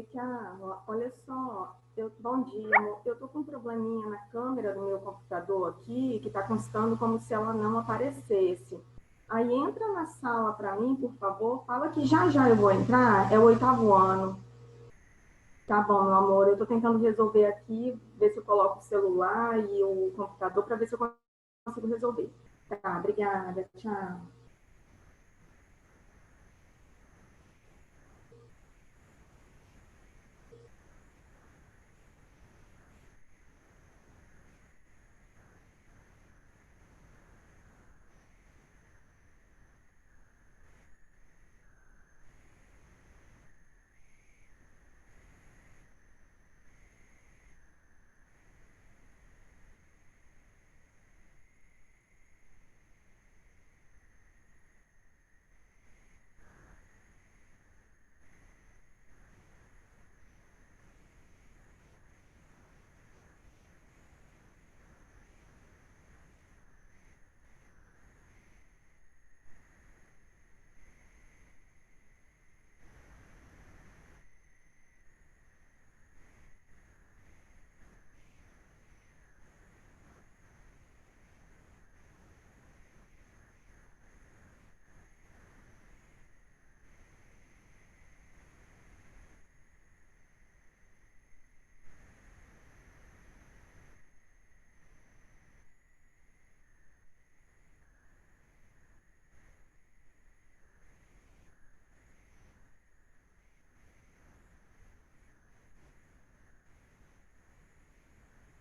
Tiago, olha só, bom dia, amor. Eu tô com um probleminha na câmera do meu computador aqui, que tá constando como se ela não aparecesse. Aí entra na sala para mim, por favor, fala que já já eu vou entrar, é o 8º ano. Tá bom, meu amor, eu tô tentando resolver aqui, ver se eu coloco o celular e o computador para ver se eu consigo resolver. Tá, obrigada, tchau.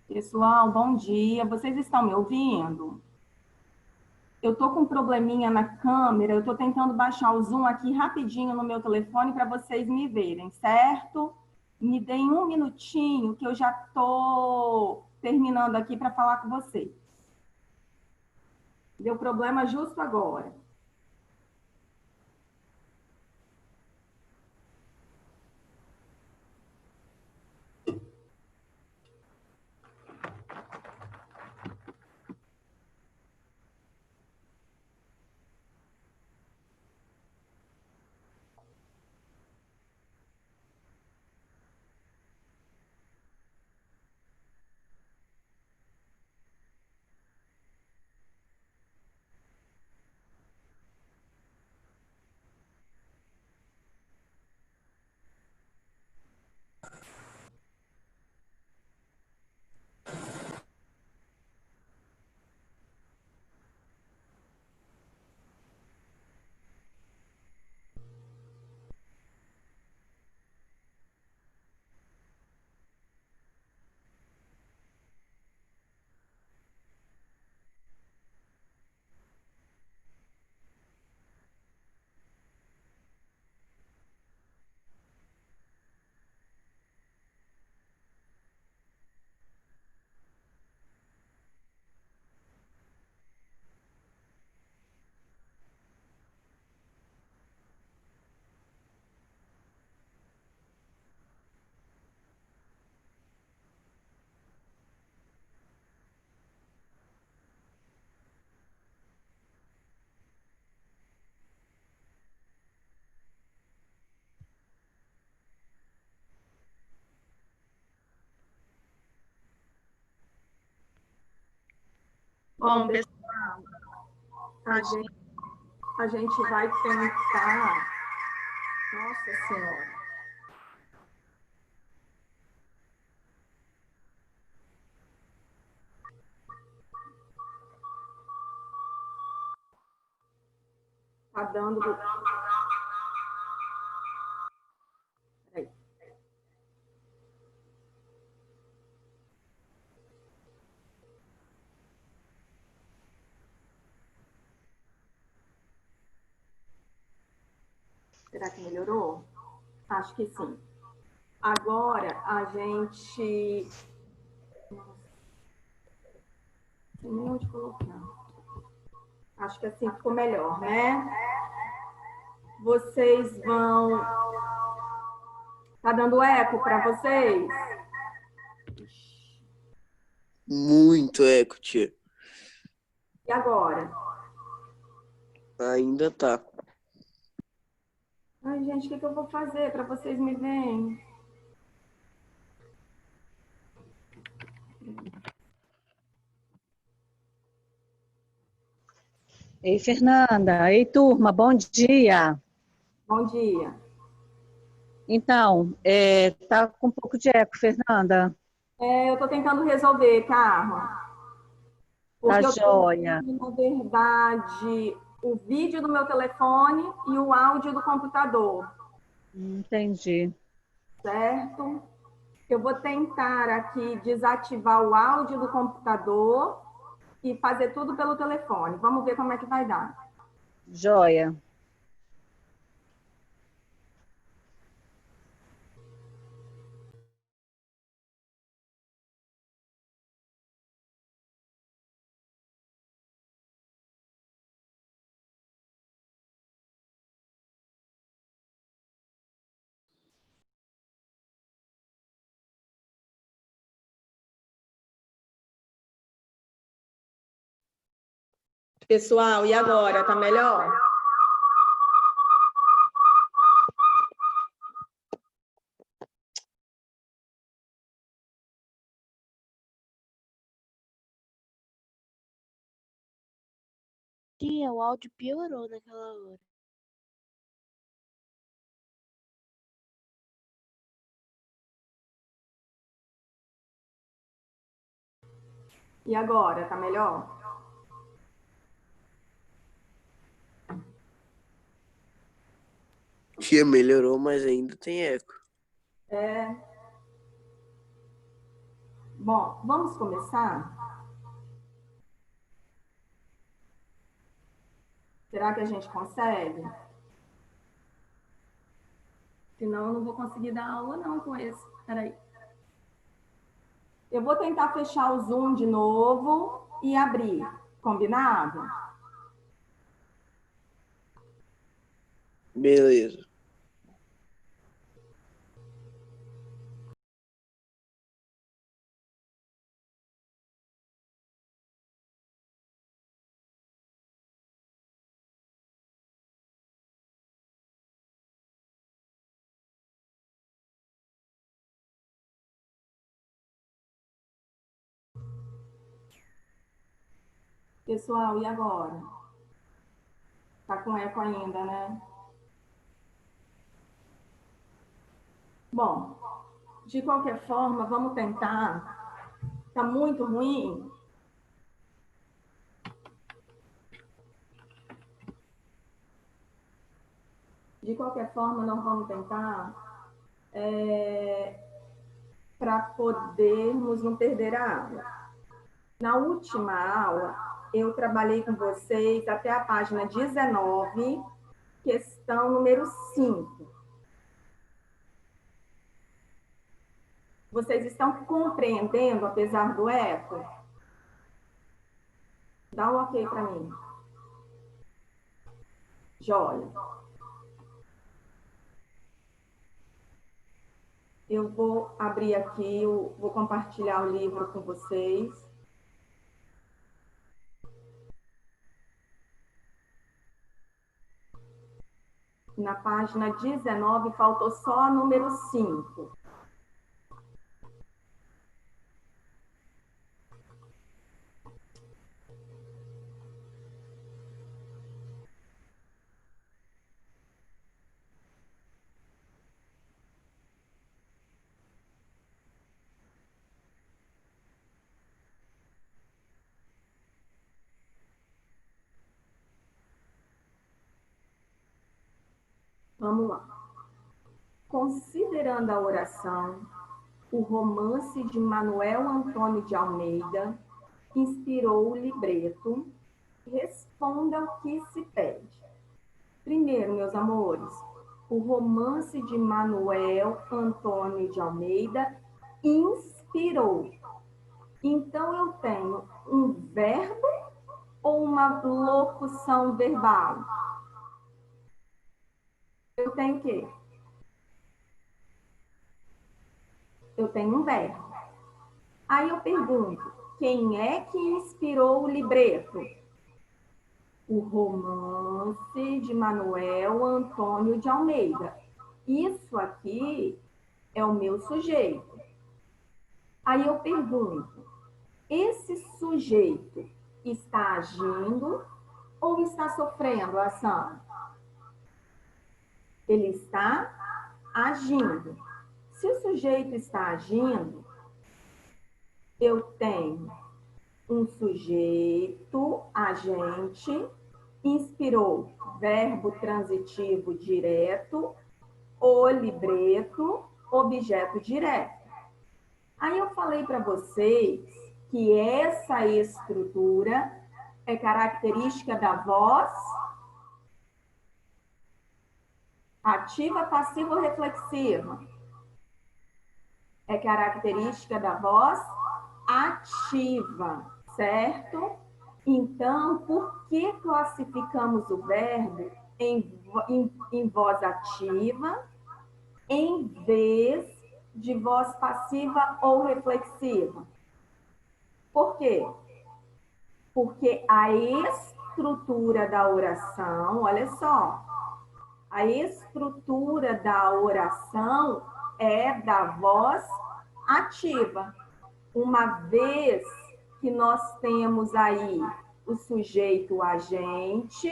Pessoal, bom dia. Vocês estão me ouvindo? Eu tô com um probleminha na câmera, eu tô tentando baixar o zoom aqui rapidinho no meu telefone para vocês me verem, certo? Me deem um minutinho que eu já tô terminando aqui para falar com vocês. Deu problema justo agora. Bom, pessoal, a gente vai tentar. Nossa Senhora. Tá dando. Peraí. Será que melhorou? Acho que sim. Agora a gente. Não sei nem onde colocar. Acho que assim ficou melhor, né? Vocês vão. Tá dando eco para vocês? Muito eco, tia. E agora? Ainda tá. Ai, gente, o que eu vou fazer para vocês me verem? Ei, Fernanda. Ei, turma, bom dia. Bom dia. Então, tá com um pouco de eco, Fernanda. Eu estou tentando resolver, Carla, Tá porque eu estou joia. usando, na verdade, o vídeo do meu telefone e o áudio do computador, Entendi. certo? Eu vou tentar aqui desativar o áudio do computador e fazer tudo pelo telefone. Vamos ver como é que vai dar. Joia. Pessoal, e agora? Tá melhor? Tia, o áudio piorou naquela hora. E agora? Tá melhor? Tia, melhorou, mas ainda tem eco. Bom, vamos começar? Será que a gente consegue? Senão eu não vou conseguir dar aula não com esse. Peraí. Eu vou tentar fechar o Zoom de novo e abrir. Combinado? Beleza. Pessoal, e agora? Tá com eco ainda, né? Bom, de qualquer forma, vamos tentar. Tá muito ruim? De qualquer forma, nós vamos tentar para podermos não perder a aula. Na última aula, eu trabalhei com vocês até a página 19, questão número 5. Vocês estão compreendendo, apesar do eco? Dá um ok para mim. Joia. Eu vou abrir aqui, vou compartilhar o livro com vocês. Na página 19, faltou só a número 5. Vamos lá. Considerando a oração, o romance de Manuel Antônio de Almeida inspirou o libreto. Responda ao que se pede. Primeiro, meus amores, o romance de Manuel Antônio de Almeida inspirou. Então, eu tenho um verbo ou uma locução verbal? Eu tenho o quê? Eu tenho um verbo. Aí eu pergunto, quem é que inspirou o libreto? O romance de Manuel Antônio de Almeida. Isso aqui é o meu sujeito. Aí eu pergunto, esse sujeito está agindo ou está sofrendo a ação? Ele está agindo. Se o sujeito está agindo, eu tenho um sujeito, agente, inspirou, verbo transitivo direto, o libreto, objeto direto. Aí eu falei para vocês que essa estrutura é característica da voz ativa, passiva ou reflexiva? É característica da voz ativa, certo? Então, por que classificamos o verbo em voz ativa em vez de voz passiva ou reflexiva? Por quê? Porque a estrutura da oração, olha só, a estrutura da oração é da voz ativa. Uma vez que nós temos aí o sujeito agente,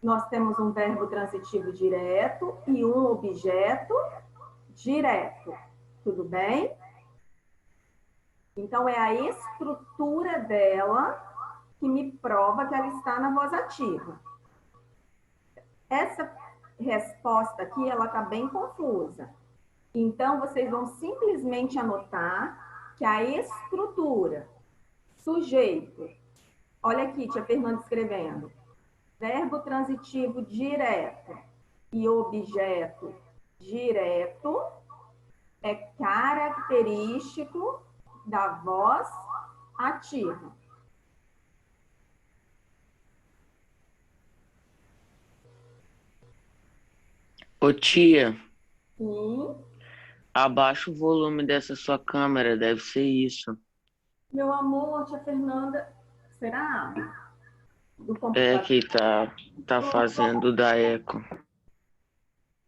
nós temos um verbo transitivo direto e um objeto direto. Tudo bem? Então, é a estrutura dela que me prova que ela está na voz ativa. Essa resposta aqui, ela está bem confusa. Então, vocês vão simplesmente anotar que a estrutura, sujeito, olha aqui, tia Fernanda escrevendo, verbo transitivo direto e objeto direto é característico da voz ativa. Ô tia, Sim, abaixa o volume dessa sua câmera, deve ser isso. meu amor, tia Fernanda, será? Do É computador. que tá fazendo da eco.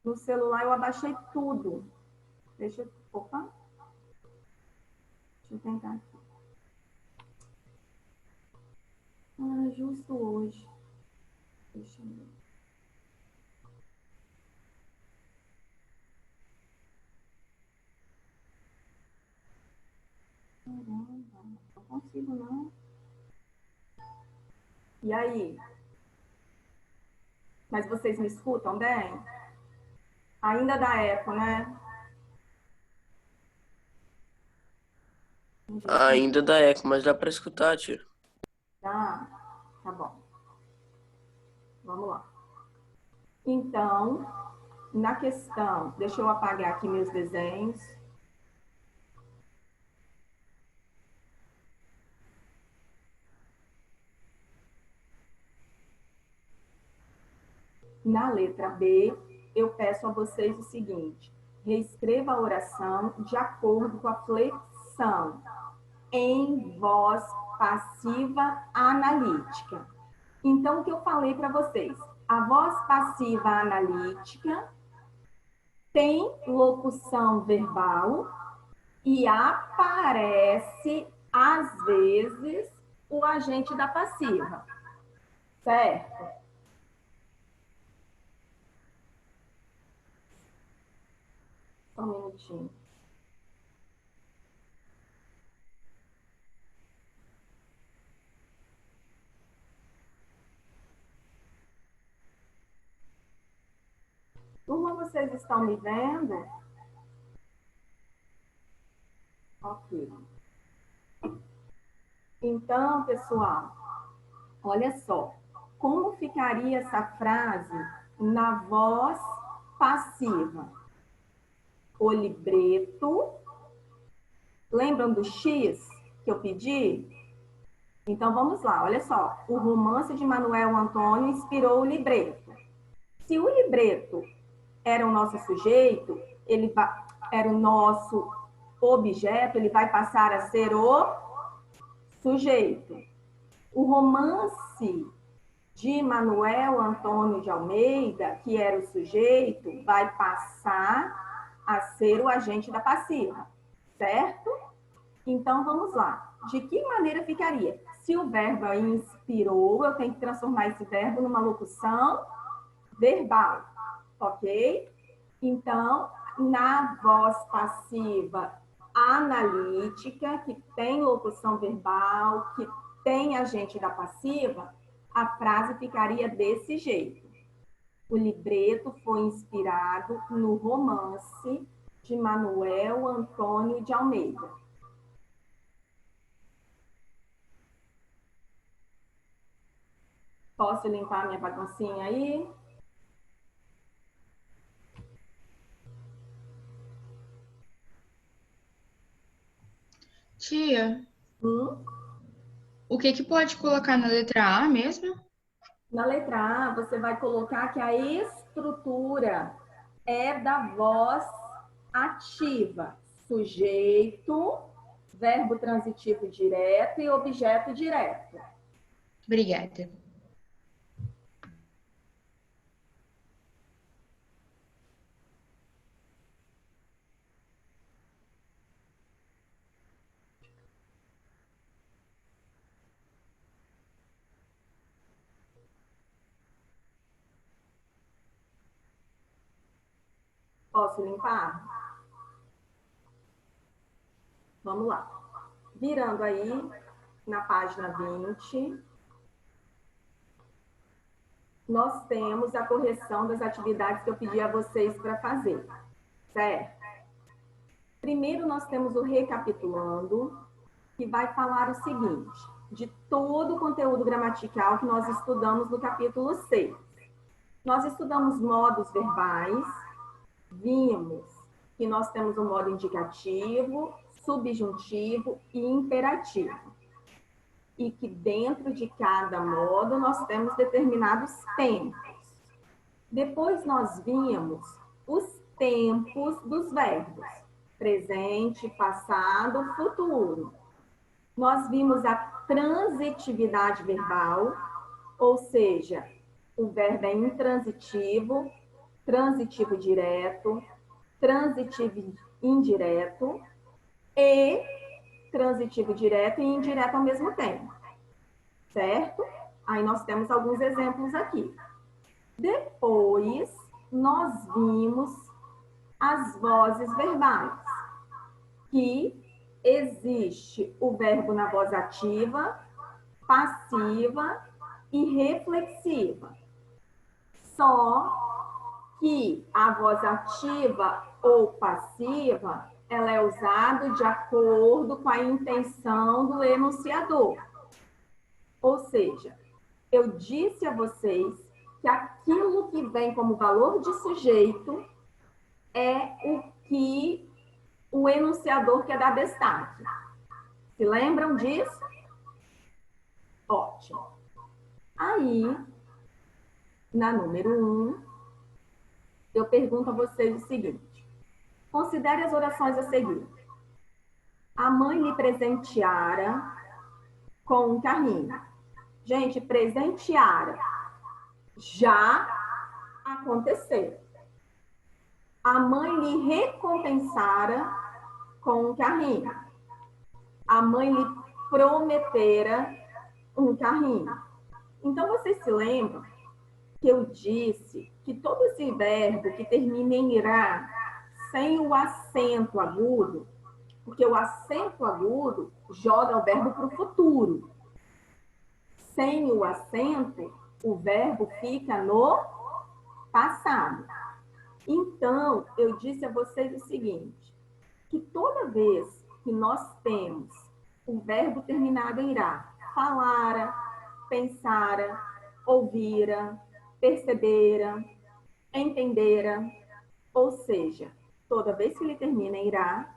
No celular eu abaixei tudo. Deixa eu... Opa. Deixa eu tentar aqui. Ah, justo hoje. Deixa eu ver. Caramba, não consigo não. E aí? Mas vocês me escutam bem? Ainda dá eco, né? Ainda dá eco, mas dá pra escutar, tia. Tá bom. Vamos lá. Então, na questão, deixa eu apagar aqui meus desenhos. Na letra B, eu peço a vocês o seguinte: reescreva a oração de acordo com a flexão em voz passiva analítica. Então, o que eu falei para vocês? A voz passiva analítica tem locução verbal e aparece, às vezes, o agente da passiva, certo? Só um minutinho. Turma, vocês estão me vendo? Ok. Então, pessoal, olha só. Como ficaria essa frase na voz passiva? O libreto. Lembram do X que eu pedi? Então, vamos lá. Olha só. O romance de Manuel Antônio inspirou o libreto. Se o libreto era o nosso sujeito, ele era o nosso objeto, ele vai passar a ser o sujeito. O romance de Manuel Antônio de Almeida, que era o sujeito, vai passar a ser o agente da passiva, certo? Então, vamos lá. de que maneira ficaria? Se o verbo inspirou, eu tenho que transformar esse verbo numa locução verbal, ok? Então, na voz passiva analítica, que tem locução verbal, que tem agente da passiva, a frase ficaria desse jeito. O libreto foi inspirado no romance de Manuel Antônio de Almeida. Posso limpar minha baguncinha aí? Tia, o que que pode colocar na letra A mesmo? Na letra A, você vai colocar que a estrutura é da voz ativa. Sujeito, verbo transitivo direto e objeto direto. Obrigada. Posso limpar? Vamos lá. Virando aí na página 20, nós temos a correção das atividades que eu pedi a vocês para fazer, certo? Primeiro, nós temos o recapitulando, que vai falar o seguinte, de todo o conteúdo gramatical que nós estudamos no capítulo 6. Nós estudamos modos verbais, vimos que nós temos o modo indicativo, subjuntivo e imperativo. E que dentro de cada modo nós temos determinados tempos. Depois nós vimos os tempos dos verbos, presente, passado, futuro. Nós vimos a transitividade verbal, ou seja, o verbo é intransitivo, transitivo direto, transitivo indireto e transitivo direto e indireto ao mesmo tempo, certo? Aí nós temos alguns exemplos aqui. Depois, nós vimos as vozes verbais, que existe o verbo na voz ativa, passiva e reflexiva. Só que a voz ativa ou passiva, ela é usada de acordo com a intenção do enunciador. Ou seja, eu disse a vocês que aquilo que vem como valor de sujeito é o que o enunciador quer dar destaque. Se lembram disso? Ótimo. Aí, na número 1, eu pergunto a vocês o seguinte. Considere as orações a seguir. A mãe lhe presenteara com um carrinho. Gente, presenteara já aconteceu. A mãe lhe recompensara com um carrinho. A mãe lhe prometera um carrinho. Então, vocês se lembram que eu disse que todo esse verbo que termina em irá, sem o acento agudo, porque o acento agudo joga o verbo para o futuro. Sem o acento, o verbo fica no passado. Então, eu disse a vocês o seguinte, que toda vez que nós temos o verbo terminado em irá, falara, pensara, ouvira, percebera, entendera, ou seja, toda vez que ele termina em irá,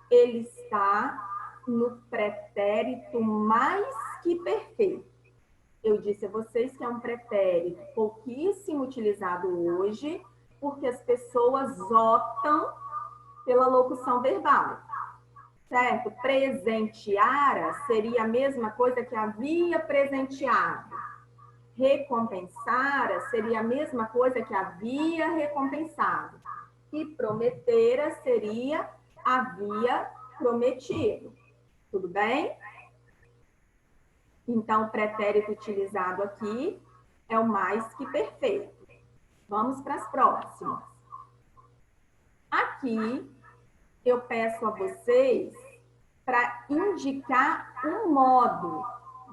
ele está no pretérito mais que perfeito. Eu disse a vocês que é um pretérito pouquíssimo utilizado hoje, porque as pessoas optam pela locução verbal, certo? Presenteara seria a mesma coisa que havia presenteado. Recompensara seria a mesma coisa que havia recompensado. E prometera seria havia prometido. Tudo bem? Então, o pretérito utilizado aqui é o mais que perfeito. Vamos para as próximas. Aqui, eu peço a vocês para indicar um modo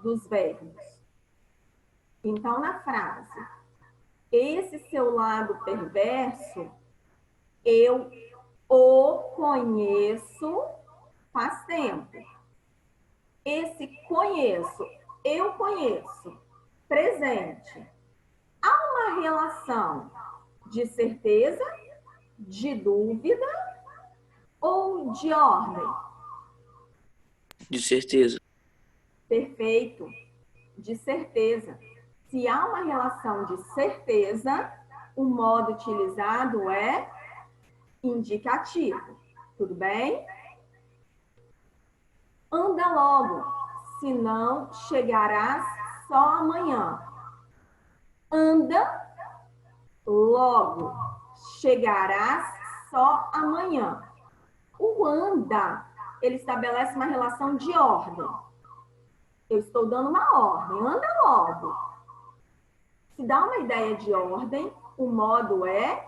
dos verbos. Então, na frase, esse seu lado perverso, eu o conheço faz tempo. Esse conheço, eu conheço, presente. Há uma relação de certeza, de dúvida ou de ordem? De certeza. Perfeito, de certeza. Se há uma relação de certeza, o modo utilizado é indicativo. Tudo bem? Anda logo, senão chegarás só amanhã. Anda logo, chegarás só amanhã. O anda, ele estabelece uma relação de ordem. Eu estou dando uma ordem, anda logo. Se dá uma ideia de ordem, o modo é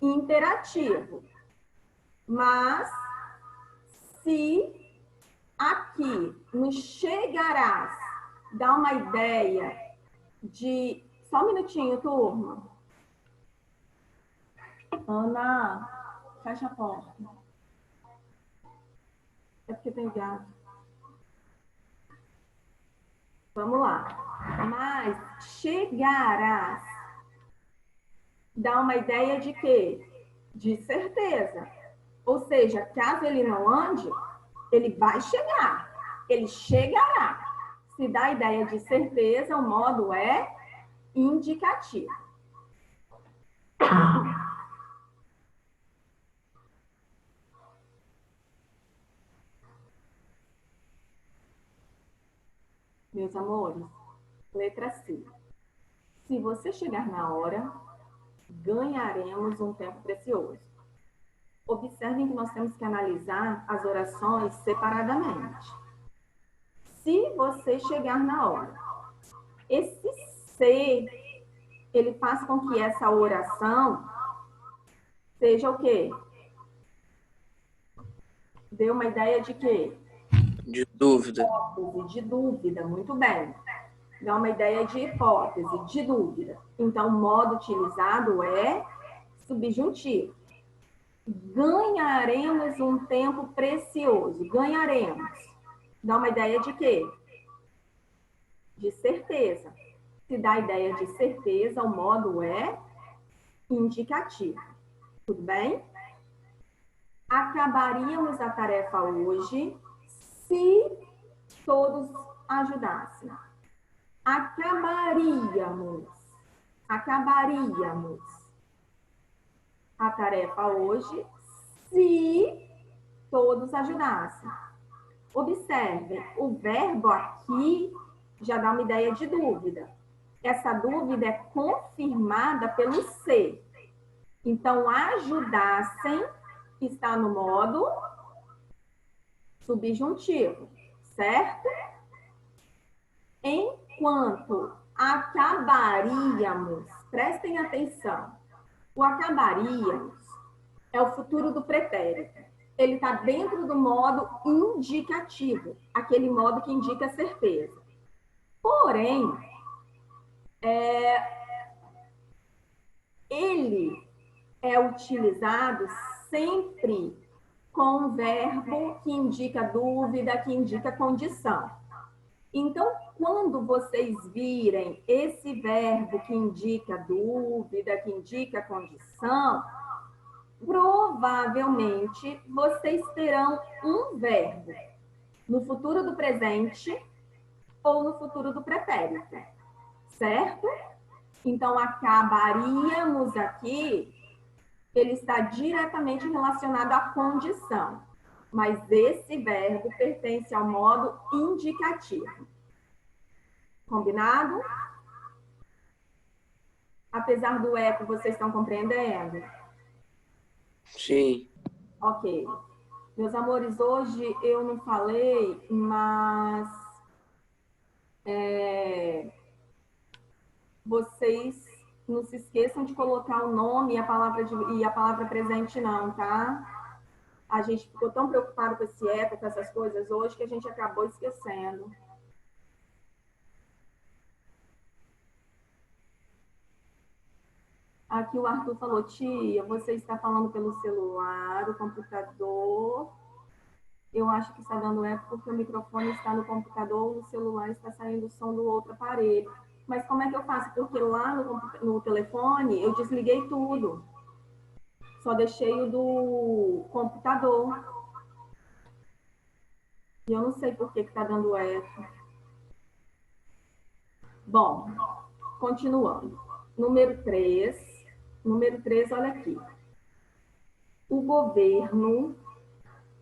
imperativo. Mas, se aqui no chegarás dá uma ideia de... Só um minutinho, turma. Ana, fecha a porta. É porque tem gato. Vamos lá. Mas chegarás dá uma ideia de quê? De certeza. Ou seja, caso ele não ande, ele vai chegar. Ele chegará. Se dá a ideia de certeza, o modo é indicativo. Meus amores, letra C. Se você chegar na hora, ganharemos um tempo precioso. Observem que nós temos que analisar as orações separadamente. Se você chegar na hora, esse se, ele faz com que essa oração seja o quê? Dê uma ideia de quê? De dúvida. Hipótese, de dúvida, muito bem. Dá uma ideia de hipótese, de dúvida. Então, o modo utilizado é subjuntivo. Ganharemos um tempo precioso. Ganharemos. Dá uma ideia de quê? De certeza. Se dá a ideia de certeza, o modo é indicativo. Tudo bem? Acabaríamos a tarefa hoje se todos ajudassem. Acabaríamos a tarefa hoje se todos ajudassem. Observem, o verbo aqui já dá uma ideia de dúvida. Essa dúvida é confirmada pelo se. Então, ajudassem está no modo subjuntivo, certo? Enquanto acabaríamos, prestem atenção, o acabaríamos é o futuro do pretérito. Ele está dentro do modo indicativo, aquele modo que indica certeza. Porém, ele é utilizado sempre com um verbo que indica dúvida, que indica condição. Então, quando vocês virem esse verbo que indica dúvida, que indica condição, provavelmente vocês terão um verbo no futuro do presente ou no futuro do pretérito, certo? Então, acabaríamos aqui, ele está diretamente relacionado à condição, mas esse verbo pertence ao modo indicativo. Combinado? Apesar do eco, vocês estão compreendendo? Sim. Ok. Meus amores, hoje eu não falei, mas Vocês não se esqueçam de colocar o nome e a palavra presente não, tá? A gente ficou tão preocupado com esse eco, com essas coisas hoje, que a gente acabou esquecendo. Aqui o Arthur falou, tia, você está falando pelo celular, o computador. Eu acho que está dando eco porque o microfone está no computador, o celular está saindo o som do outro aparelho. Mas como é que eu faço? Porque lá no telefone eu desliguei tudo. Só deixei o do computador. E eu não sei por que está dando eco. Bom, continuando. Número 3. Número 3, olha aqui. O governo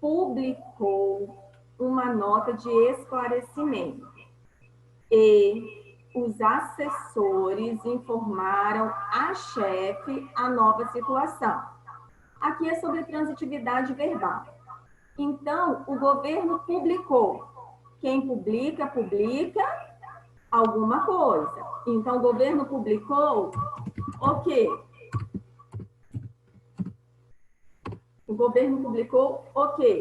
publicou uma nota de esclarecimento e os assessores informaram a chefe a nova situação. Aqui é sobre transitividade verbal. Então, o governo publicou. Quem publica, publica alguma coisa. Então, o governo publicou o quê? O governo publicou o quê?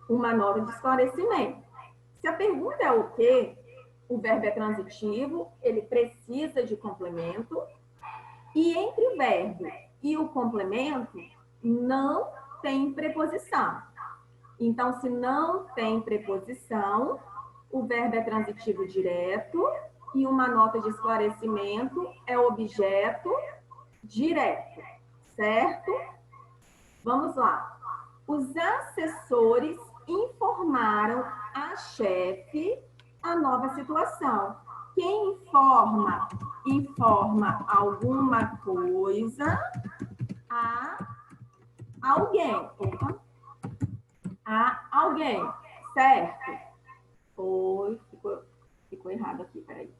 Uma nota de esclarecimento. Se a pergunta é o quê, o verbo é transitivo, ele precisa de complemento, e entre o verbo e o complemento não tem preposição. Então, se não tem preposição, o verbo é transitivo direto e uma nota de esclarecimento é objeto direto, certo? Vamos lá. Os assessores informaram a chefe a nova situação. Quem informa? Informa alguma coisa a alguém. Opa. A alguém, certo? Oi, ficou errado aqui, peraí.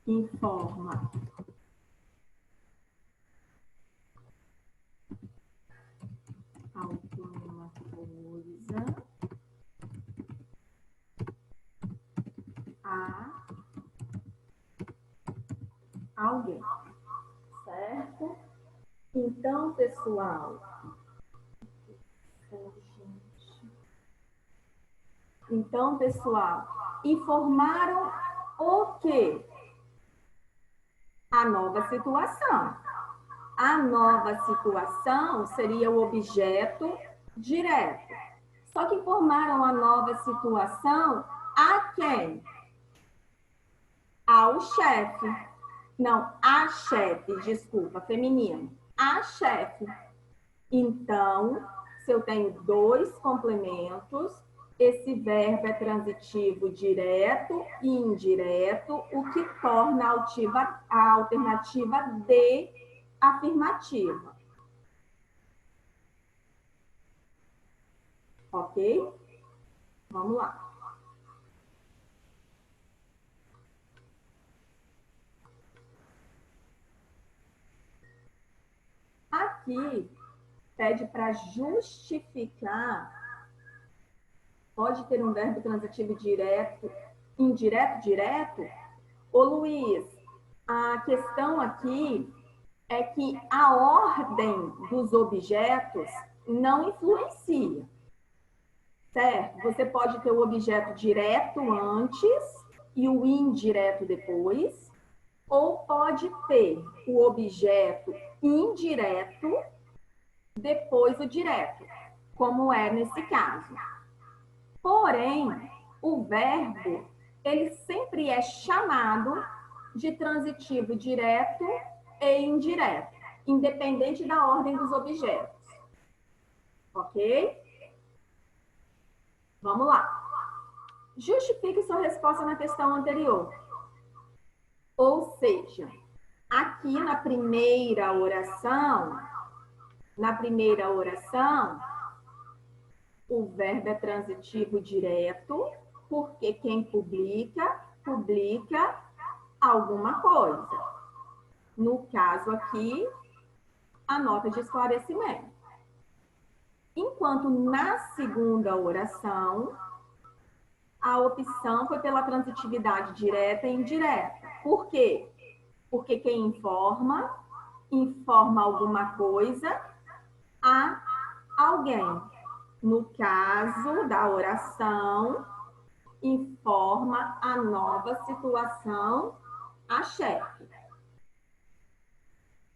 Informa alguma coisa a alguém, certo? Então, pessoal, informaram o quê? A nova situação. A nova situação seria o objeto direto. Só que informaram a nova situação a quem? Ao chefe. Não, a chefe, desculpa, feminino. A chefe. Então, se eu tenho dois complementos, esse verbo é transitivo direto e indireto, o que torna a alternativa D afirmativa. Ok? Vamos lá. Aqui, pede para justificar. Pode ter um verbo transitivo direto, indireto, direto? Ô Luiz, a questão aqui é que a ordem dos objetos não influencia, certo? Você pode ter o objeto direto antes e o indireto depois, ou pode ter o objeto indireto depois o direto, como é nesse caso. Porém, o verbo, ele sempre é chamado de transitivo direto e indireto, independente da ordem dos objetos. Ok? Vamos lá. Justifique sua resposta na questão anterior. Ou seja, aqui na primeira oração, o verbo é transitivo direto, porque quem publica, publica alguma coisa. No caso aqui, a nota de esclarecimento. Enquanto na segunda oração, a opção foi pela transitividade direta e indireta. Por quê? Porque quem informa alguma coisa a alguém. No caso da oração, informa a nova situação a chefe.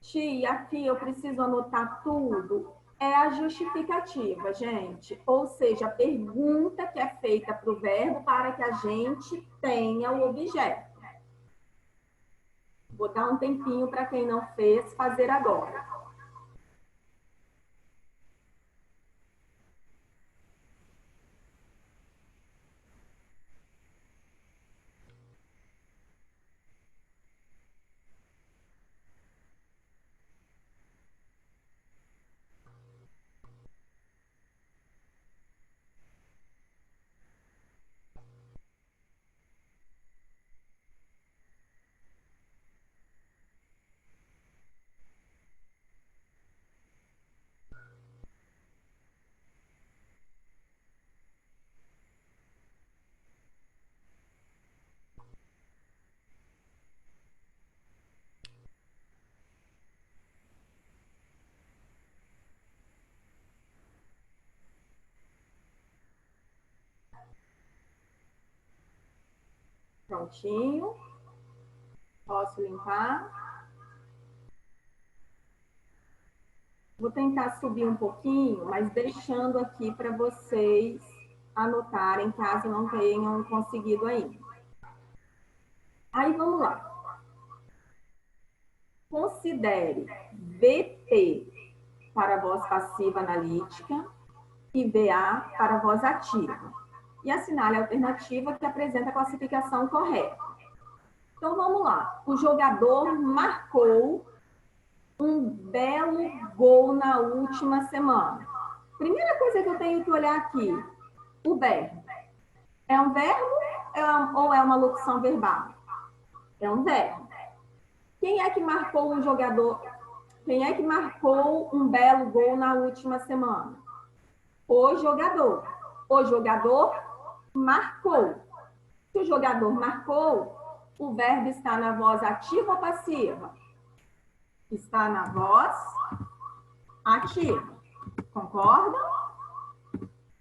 Tia, aqui eu preciso anotar tudo. É a justificativa, gente. Ou seja, a pergunta que é feita para o verbo para que a gente tenha o objeto. Vou dar um tempinho para quem não fez fazer agora. Prontinho. Posso limpar? Vou tentar subir um pouquinho, mas deixando aqui para vocês anotarem, caso não tenham conseguido ainda. Aí, vamos lá. Considere VP para voz passiva analítica e VA para voz ativa. E assinale a alternativa que apresenta a classificação correta. Então, vamos lá. O jogador marcou um belo gol na última semana. Primeira coisa que eu tenho que olhar aqui, o verbo. É um verbo ou é uma locução verbal? É um verbo. Quem é que marcou um jogador? Quem é que marcou um belo gol na última semana? O jogador. O jogador marcou. Se o jogador marcou, o verbo está na voz ativa ou passiva? Está na voz ativa. Concorda?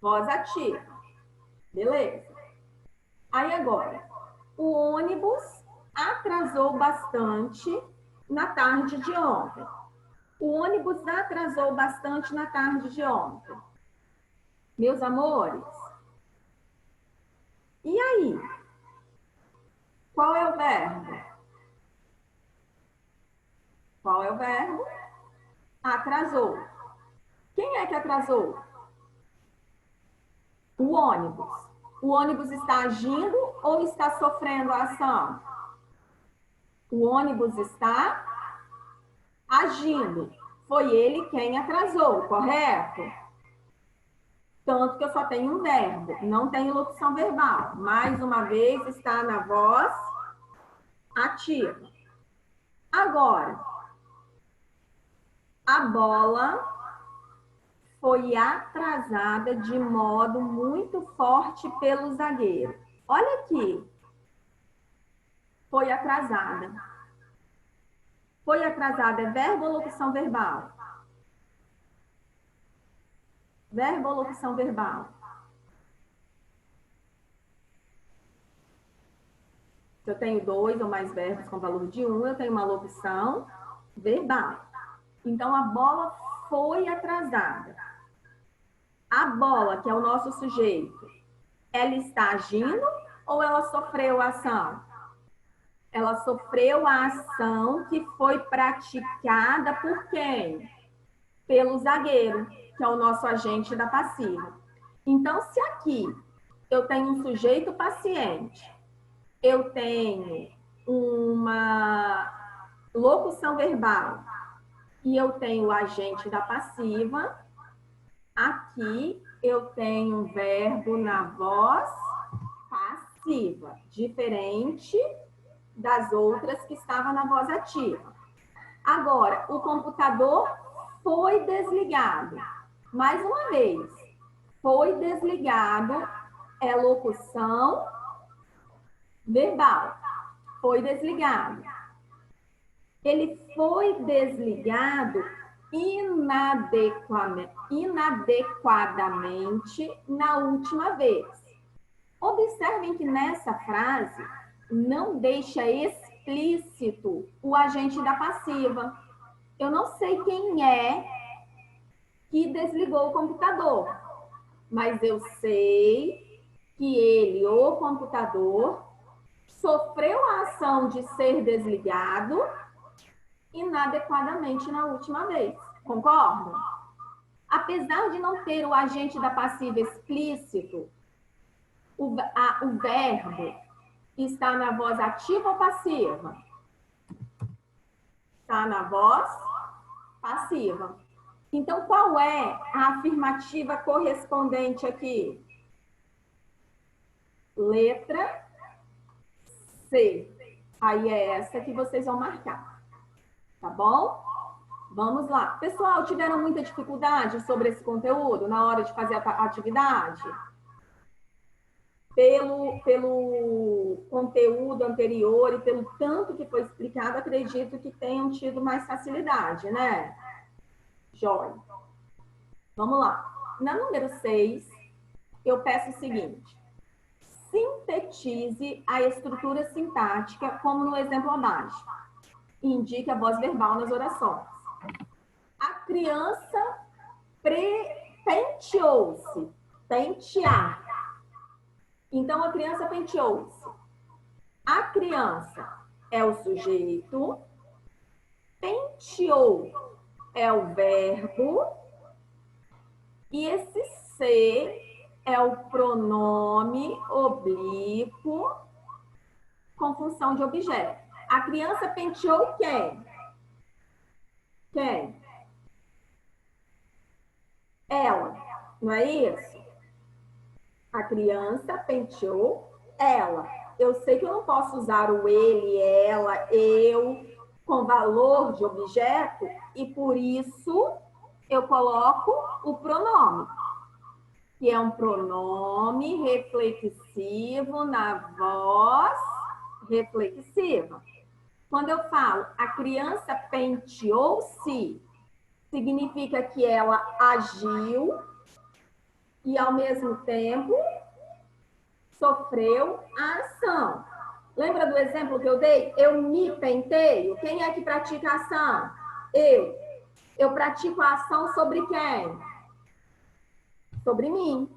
Voz ativa. Beleza. Aí agora, o ônibus atrasou bastante na tarde de ontem. O ônibus atrasou bastante na tarde de ontem. Meus amores, e aí? Qual é o verbo? Qual é o verbo? Atrasou. Quem é que atrasou? O ônibus. O ônibus está agindo ou está sofrendo a ação? O ônibus está agindo. Foi ele quem atrasou, correto? Tanto que eu só tenho um verbo, não tenho locução verbal. Mais uma vez, está na voz ativa. Agora, a bola foi atrasada de modo muito forte pelo zagueiro. Olha aqui. Foi atrasada. Foi atrasada é verbo ou locução verbal? Verbo ou locução verbal? Se eu tenho dois ou mais verbos com valor de 1, eu tenho uma locução verbal. Então, a bola foi atrasada. A bola, que é o nosso sujeito, ela está agindo ou ela sofreu a ação? Ela sofreu a ação que foi praticada por quem? Pelo zagueiro, que é o nosso agente da passiva. Então, se aqui eu tenho um sujeito paciente, eu tenho uma locução verbal e eu tenho o agente da passiva, aqui eu tenho um verbo na voz passiva, diferente das outras que estavam na voz ativa. Agora, o computador foi desligado. Mais uma vez, foi desligado é locução verbal. Foi desligado. Ele foi desligado inadequadamente na última vez. Observem que nessa frase não deixa explícito o agente da passiva. Eu não sei quem é que desligou o computador, mas eu sei que ele, o computador, sofreu a ação de ser desligado inadequadamente na última vez. Concordam? Apesar de não ter o agente da passiva explícito, o verbo está na voz ativa ou passiva? Está na voz passiva. Então, qual é a afirmativa correspondente aqui? Letra C. Aí é essa que vocês vão marcar. Tá bom? Vamos lá. Pessoal, tiveram muita dificuldade sobre esse conteúdo na hora de fazer a atividade? Pelo conteúdo anterior e pelo tanto que foi explicado, acredito que tenham tido mais facilidade, né? Jóia. Vamos lá. Na número 6, eu peço o seguinte. Sintetize a estrutura sintática, como no exemplo abaixo. Indique a voz verbal nas orações. A criança penteou-se. Pentear. Então, a criança penteou-se. A criança é o sujeito. Penteou é o verbo. E esse ser é o pronome oblíquo com função de objeto. A criança penteou quem? Quem? Ela. Não é isso? A criança penteou ela. Eu sei que eu não posso usar o ele, ela, eu com valor de objeto e por isso eu coloco o pronome, que é um pronome reflexivo na voz reflexiva. Quando eu falo a criança penteou-se, significa que ela agiu e, ao mesmo tempo, sofreu a ação. Lembra do exemplo que eu dei? Eu me penteio. Quem é que pratica a ação? Eu. Eu pratico a ação sobre quem? Sobre mim.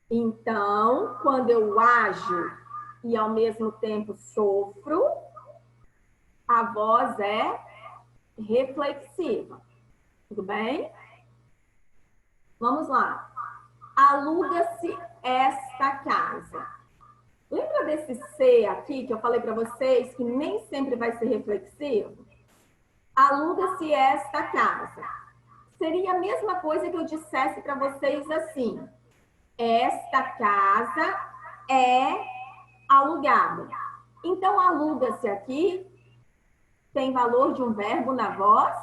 Então, quando eu ajo e, ao mesmo tempo, sofro, a voz é reflexiva. Tudo bem? Vamos lá. Aluga-se esta casa. Lembra desse ser aqui que eu falei para vocês que nem sempre vai ser reflexivo? Aluga-se esta casa. Seria a mesma coisa que eu dissesse para vocês assim. Esta casa é alugada. Então, aluga-se aqui tem valor de um verbo na voz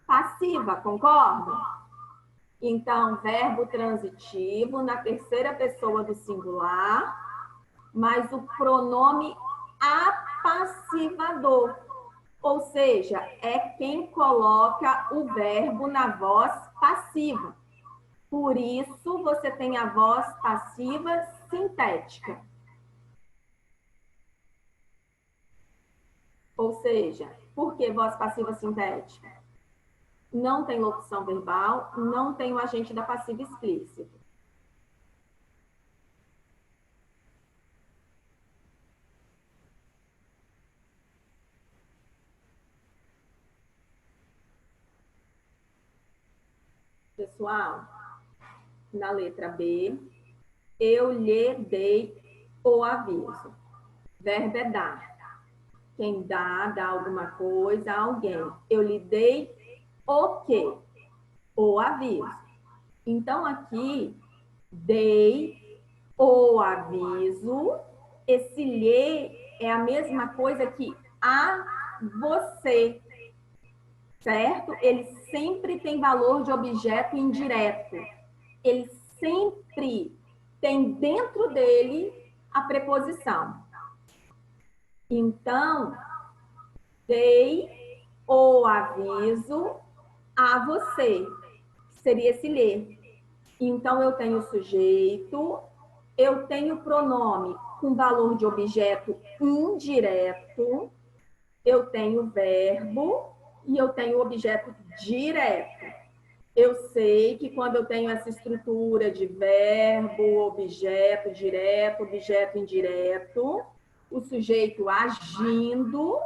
passiva, concordam? Então, verbo transitivo na terceira pessoa do singular, mas o pronome apassivador. Ou seja, é quem coloca o verbo na voz passiva. Por isso, você tem a voz passiva sintética. Ou seja, por que voz passiva sintética? Não tem locução verbal, não tem o agente da passiva explícito. Pessoal, na letra B, eu lhe dei o aviso. Verbo é dar. Quem dá alguma coisa a alguém. Eu lhe dei o quê? O aviso. Então, aqui, dei o aviso. Esse lhe é a mesma coisa que a você. certo? Ele sempre tem valor de objeto indireto. Ele sempre tem dentro dele a preposição. Então, dei o aviso a você. Seria esse ler. Então, eu tenho sujeito, eu tenho pronome com valor de objeto indireto, eu tenho verbo e eu tenho objeto direto. Eu sei que quando eu tenho essa estrutura de verbo, objeto direto, objeto indireto, o sujeito agindo,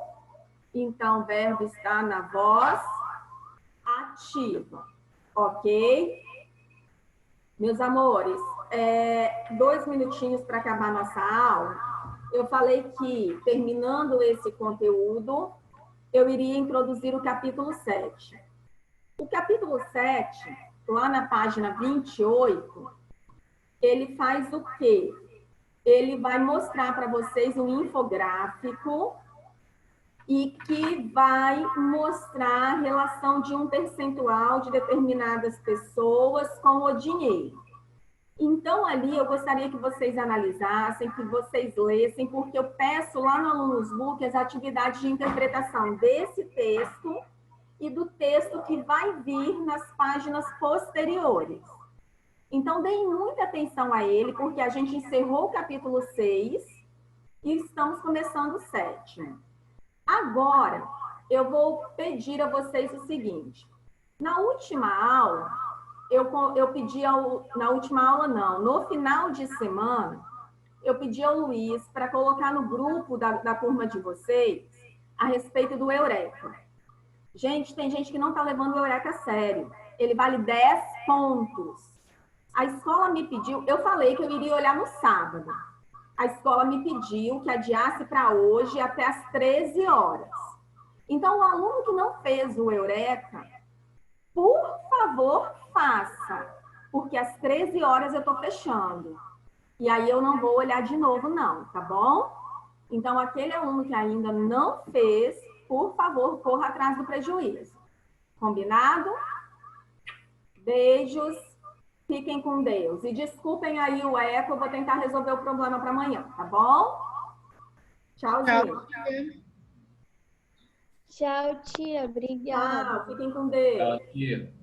então o verbo está na voz ativa, ok? Meus amores, 2 minutinhos para acabar nossa aula. Eu falei que, terminando esse conteúdo, eu iria introduzir o capítulo 7. O capítulo 7, lá na página 28, ele faz o quê? Ele vai mostrar para vocês um infográfico e que vai mostrar a relação de um percentual de determinadas pessoas com o dinheiro. Então, ali, eu gostaria que vocês analisassem, que vocês lessem, porque eu peço lá no Alunos Book as atividades de interpretação desse texto e do texto que vai vir nas páginas posteriores. Então, deem muita atenção a ele, porque a gente encerrou o capítulo 6 e estamos começando o 7. Agora, eu vou pedir a vocês o seguinte. Na última aula, eu pedi na última aula não, no final de semana, eu pedi ao Luiz para colocar no grupo da turma de vocês a respeito do Eureka. Gente, tem gente que não está levando o Eureka a sério. Ele vale 10 pontos. A escola me pediu, eu falei que eu iria olhar no sábado. A escola me pediu que adiasse para hoje até às 13 horas. Então, o aluno que não fez o Eureka, por favor, faça. Porque às 13 horas eu estou fechando. E aí eu não vou olhar de novo, não, tá bom? Então, aquele aluno que ainda não fez, por favor, corra atrás do prejuízo. Combinado? Beijos. Fiquem com Deus. E desculpem aí o eco, eu vou tentar resolver o problema para amanhã, tá bom? Tchauzinho. Tchau, tia. Obrigada. Tchau, fiquem com Deus. Tchau, tia.